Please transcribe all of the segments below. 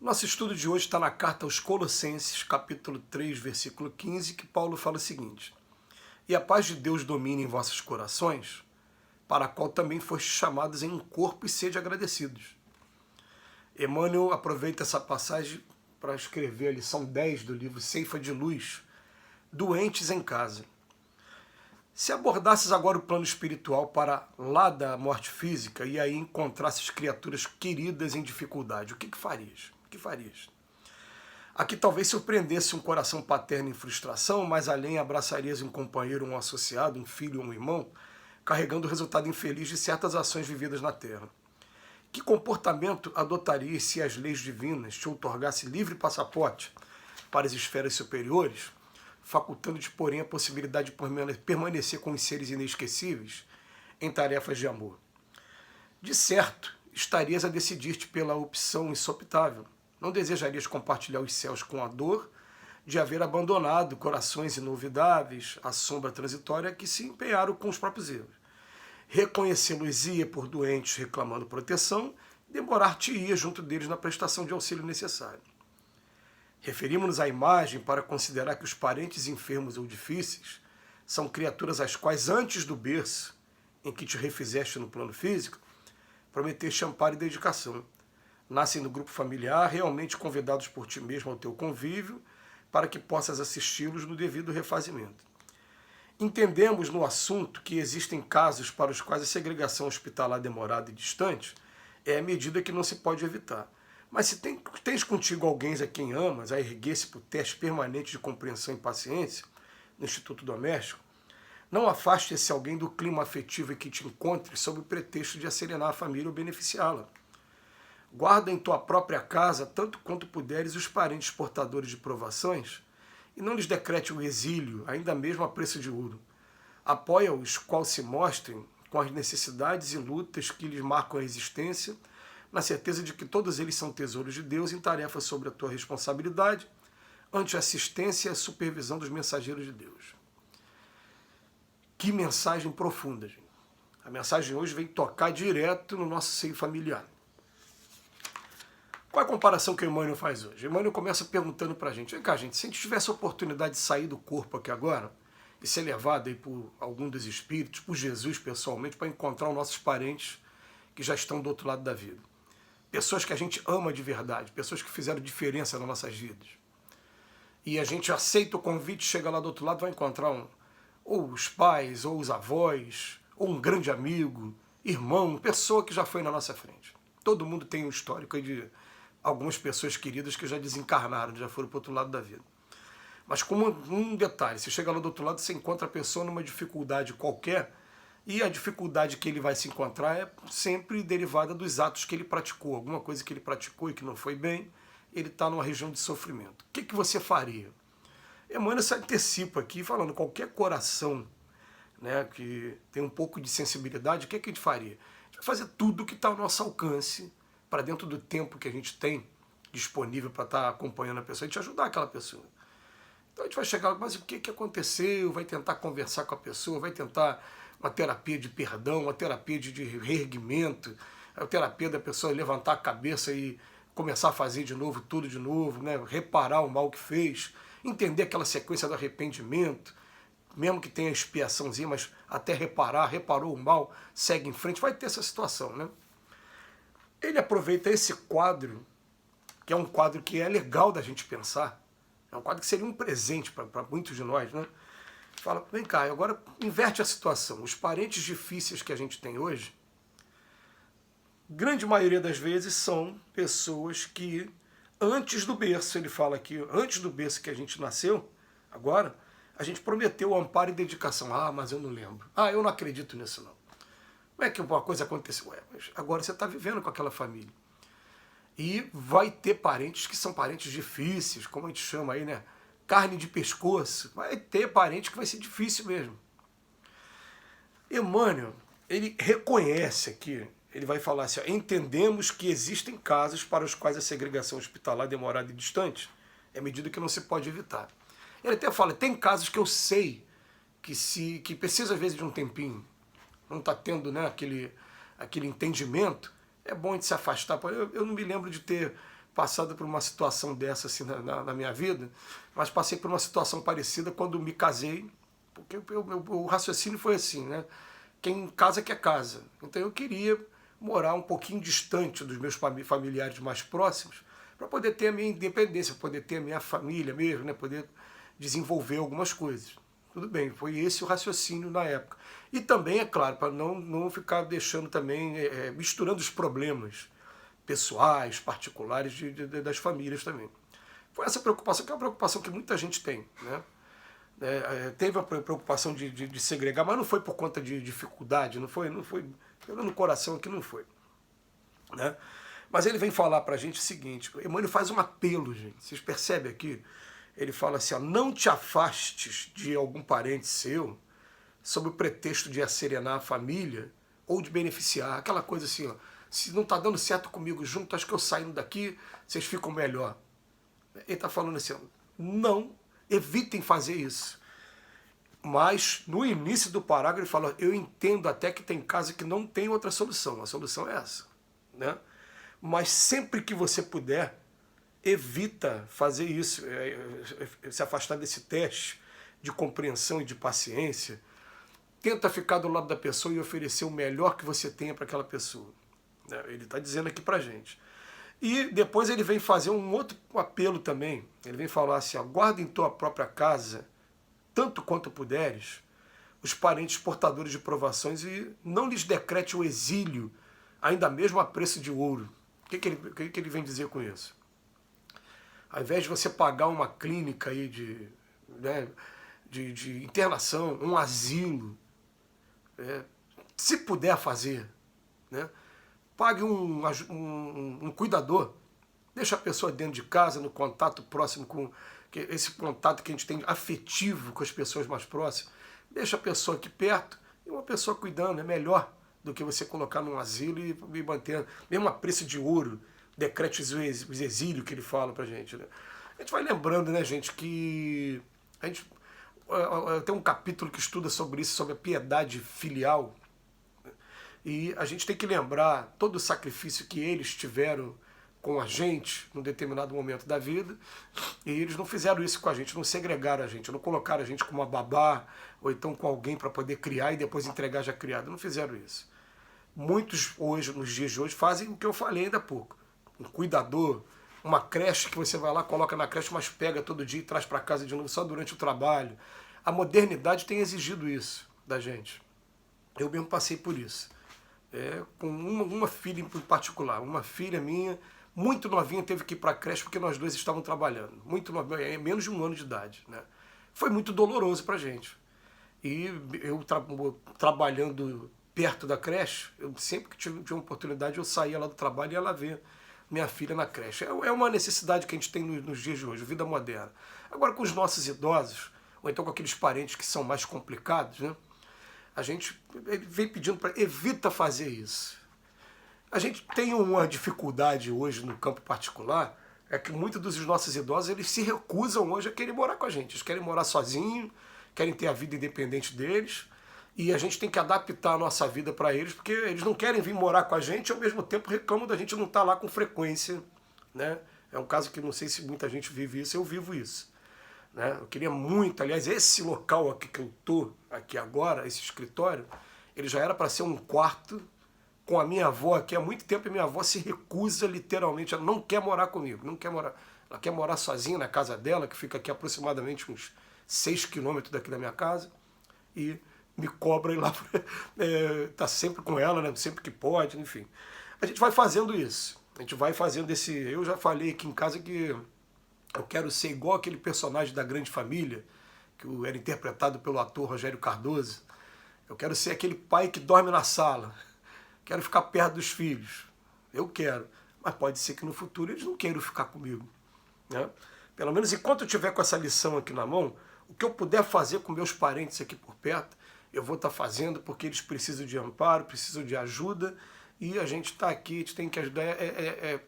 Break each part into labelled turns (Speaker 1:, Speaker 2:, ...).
Speaker 1: Nosso estudo de hoje está na carta aos Colossenses, capítulo 3, versículo 15, que Paulo fala o seguinte: E a paz de Deus domine em vossos corações, para a qual também fostes chamados em um corpo e sede agradecidos. Emmanuel aproveita essa passagem para escrever a lição 10 do livro Ceifa de Luz, Doentes em Casa. Se abordasses agora o plano espiritual para lá da morte física e aí encontrasses criaturas queridas em dificuldade, o que farias? O que farias? Aqui talvez surpreendesse um coração paterno em frustração, mas além abraçarias um companheiro, um associado, um filho ou um irmão, carregando o resultado infeliz de certas ações vividas na Terra. Que comportamento adotarias se as leis divinas te outorgassem livre passaporte para as esferas superiores, facultando-te, porém, a possibilidade de permanecer com os seres inesquecíveis em tarefas de amor? De certo, estarias a decidir-te pela opção insopitável. Não desejarias compartilhar os céus com a dor de haver abandonado corações inolvidáveis, à sombra transitória, que se empenharam com os próprios erros. Reconhecê-los-ia por doentes reclamando proteção, demorar-te-ia junto deles na prestação de auxílio necessário. Referimos-nos à imagem para considerar que os parentes enfermos ou difíceis são criaturas às quais, antes do berço em que te refizeste no plano físico, prometeste amparo e dedicação. Nascem no grupo familiar, realmente convidados por ti mesmo ao teu convívio, para que possas assisti-los no devido refazimento. Entendemos no assunto que existem casos para os quais a segregação hospitalar demorada e distante é a medida que não se pode evitar. Mas se tens contigo alguém a quem amas, a erguer-se por teste permanente de compreensão e paciência no Instituto Doméstico, não afaste esse alguém do clima afetivo em que te encontres sob o pretexto de acerenar a família ou beneficiá-la. Guarda em tua própria casa, tanto quanto puderes, os parentes portadores de provações, e não lhes decrete o exílio, ainda mesmo a preço de ouro. Apoia-os, qual se mostrem, com as necessidades e lutas que lhes marcam a existência, na certeza de que todos eles são tesouros de Deus em tarefas sobre a tua responsabilidade, ante a assistência e a supervisão dos mensageiros de Deus. Que mensagem profunda, gente. A mensagem hoje vem tocar direto no nosso seio familiar. Qual é a comparação que o Emmanuel faz hoje? O Emmanuel começa perguntando para a gente: vem cá, gente, se a gente tivesse a oportunidade de sair do corpo aqui agora e ser levado aí por algum dos espíritos, por Jesus pessoalmente, para encontrar os nossos parentes que já estão do outro lado da vida. Pessoas que a gente ama de verdade, pessoas que fizeram diferença nas nossas vidas. E a gente aceita o convite, chega lá do outro lado, vai encontrar ou os pais, ou os avós, ou um grande amigo, irmão, pessoa que já foi na nossa frente. Todo mundo tem um histórico aí de algumas pessoas queridas que já desencarnaram, já foram para o outro lado da vida. Mas como um detalhe, você chega lá do outro lado, você encontra a pessoa numa dificuldade qualquer, e a dificuldade que ele vai se encontrar é sempre derivada dos atos que ele praticou. Alguma coisa que ele praticou e que não foi bem, ele está numa região de sofrimento. O que você faria? Emmanuel se antecipa aqui, falando, qualquer coração, né, que tem um pouco de sensibilidade, o que a gente faria? A gente vai fazer tudo o que está ao nosso alcance, para dentro do tempo que a gente tem disponível para estar acompanhando a pessoa, a gente ajudar aquela pessoa. Então a gente vai chegar, mas o que aconteceu? Vai tentar conversar com a pessoa, vai tentar uma terapia de perdão, uma terapia de reerguimento, a terapia da pessoa levantar a cabeça e começar a fazer de novo, tudo de novo, né? Reparar o mal que fez, entender aquela sequência do arrependimento, mesmo que tenha expiaçãozinha, mas até reparou o mal, segue em frente, vai ter essa situação, né? Ele aproveita esse quadro, que é um quadro que é legal da gente pensar, é um quadro que seria um presente para muitos de nós, né? Fala, vem cá, agora inverte a situação. Os parentes difíceis que a gente tem hoje, grande maioria das vezes são pessoas que, antes do berço, ele fala aqui, antes do berço que a gente nasceu, agora, a gente prometeu amparo e dedicação. Ah, mas eu não lembro. Ah, eu não acredito nisso não. Como é que uma coisa aconteceu? Ué, mas agora você está vivendo com aquela família. E vai ter parentes que são parentes difíceis, como a gente chama aí, né? Carne de pescoço. Vai ter parente que vai ser difícil mesmo. Emmanuel, ele reconhece aqui, ele vai falar assim, ó, entendemos que existem casos para os quais a segregação hospitalar demorada e distante é medida que não se pode evitar. Ele até fala, tem casos que eu sei que precisa às vezes de um tempinho, não está tendo, né, aquele entendimento, é bom de se afastar. Eu não me lembro de ter passado por uma situação dessa assim, na minha vida, mas passei por uma situação parecida quando me casei, porque o raciocínio foi assim, né? Quem casa quer casa. Então eu queria morar um pouquinho distante dos meus familiares mais próximos, para poder ter a minha independência, poder ter a minha família mesmo, né? Poder desenvolver algumas coisas. Tudo bem, foi esse o raciocínio na época. E também, é claro, para não ficar deixando também, misturando os problemas pessoais, particulares das famílias também. Foi essa preocupação, que é uma preocupação que muita gente tem, né? Teve a preocupação de segregar, mas não foi por conta de dificuldade, não foi no coração aqui não foi, né? Mas ele vem falar para a gente o seguinte, Emmanuel faz um apelo, gente, vocês percebem aqui? Ele fala assim, ó, não te afastes de algum parente seu sob o pretexto de asserenar a família ou de beneficiar, aquela coisa assim, ó, se não está dando certo comigo junto, acho que eu saindo daqui, vocês ficam melhor. Ele está falando assim, ó, não, evitem fazer isso. Mas no início do parágrafo ele fala, eu entendo até que tem casos que não tem outra solução, a solução é essa, né? Mas sempre que você puder, evita fazer isso, se afastar desse teste de compreensão e de paciência. Tenta ficar do lado da pessoa e oferecer o melhor que você tenha para aquela pessoa. Ele está dizendo aqui para a gente. E depois ele vem fazer um outro apelo também. Ele vem falar assim, guarda em tua própria casa, tanto quanto puderes, os parentes portadores de provações e não lhes decrete o exílio, ainda mesmo a preço de ouro. O que ele vem dizer com isso? Ao invés de você pagar uma clínica aí de internação, um asilo, se puder fazer, né, pague um cuidador, deixa a pessoa dentro de casa, no contato próximo com esse contato que a gente tem afetivo com as pessoas mais próximas, deixa a pessoa aqui perto e uma pessoa cuidando, é melhor do que você colocar num asilo e manter, mesmo a preço de ouro, decrete o exílio que ele fala pra gente, né? A gente vai lembrando, né, gente, que a gente tem um capítulo que estuda sobre isso, sobre a piedade filial, e a gente tem que lembrar todo o sacrifício que eles tiveram com a gente num determinado momento da vida, e eles não fizeram isso com a gente, não segregaram a gente, não colocaram a gente com uma babá, ou então com alguém para poder criar e depois entregar já criado, não fizeram isso. Muitos hoje, nos dias de hoje, fazem o que eu falei ainda há pouco. Um cuidador, uma creche que você vai lá, coloca na creche, mas pega todo dia e traz para casa de novo só durante o trabalho. A modernidade tem exigido isso da gente. Eu mesmo passei por isso. Com uma filha em particular, uma filha minha, muito novinha, teve que ir para a creche porque nós dois estavam trabalhando. Muito novinha, menos de 1 ano de idade, né? Foi muito doloroso para a gente. E eu trabalhando perto da creche, eu sempre que tinha uma oportunidade, eu saía lá do trabalho e ia lá ver minha filha na creche. É uma necessidade que a gente tem nos dias de hoje, vida moderna. Agora, com os nossos idosos, ou então com aqueles parentes que são mais complicados, né, a gente vem pedindo para evita fazer isso. A gente tem uma dificuldade hoje no campo particular, é que muitos dos nossos idosos eles se recusam hoje a querer morar com a gente. Eles querem morar sozinhos, querem ter a vida independente deles, e a gente tem que adaptar a nossa vida para eles, porque eles não querem vir morar com a gente e ao mesmo tempo reclamam da gente não estar lá com frequência, né? É um caso que não sei se muita gente vive isso, eu vivo isso, né? Eu queria muito, aliás, esse local aqui que eu estou, aqui agora, esse escritório, ele já era para ser um quarto com a minha avó aqui há muito tempo, e minha avó se recusa literalmente, ela não quer morar comigo, não quer morar, ela quer morar sozinha na casa dela, que fica aqui aproximadamente uns 6 quilômetros daqui da minha casa, e me cobra ir lá, tá sempre com ela, né? Sempre que pode, enfim. A gente vai fazendo isso, a gente vai fazendo esse... Eu já falei aqui em casa que eu quero ser igual aquele personagem da Grande Família, que era interpretado pelo ator Rogério Cardoso. Eu quero ser aquele pai que dorme na sala, quero ficar perto dos filhos, eu quero, mas pode ser que no futuro eles não queiram ficar comigo, né? Pelo menos enquanto eu tiver com essa lição aqui na mão, o que eu puder fazer com meus parentes aqui por perto, eu vou estar fazendo, porque eles precisam de amparo, precisam de ajuda, e a gente está aqui, a gente tem que ajudar,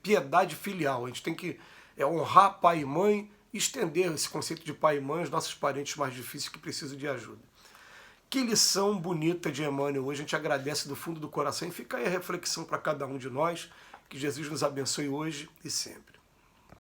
Speaker 1: piedade filial, a gente tem que honrar pai e mãe, estender esse conceito de pai e mãe aos nossos parentes mais difíceis que precisam de ajuda. Que lição bonita de Emmanuel hoje, a gente agradece do fundo do coração, e fica aí a reflexão para cada um de nós, que Jesus nos abençoe hoje e sempre.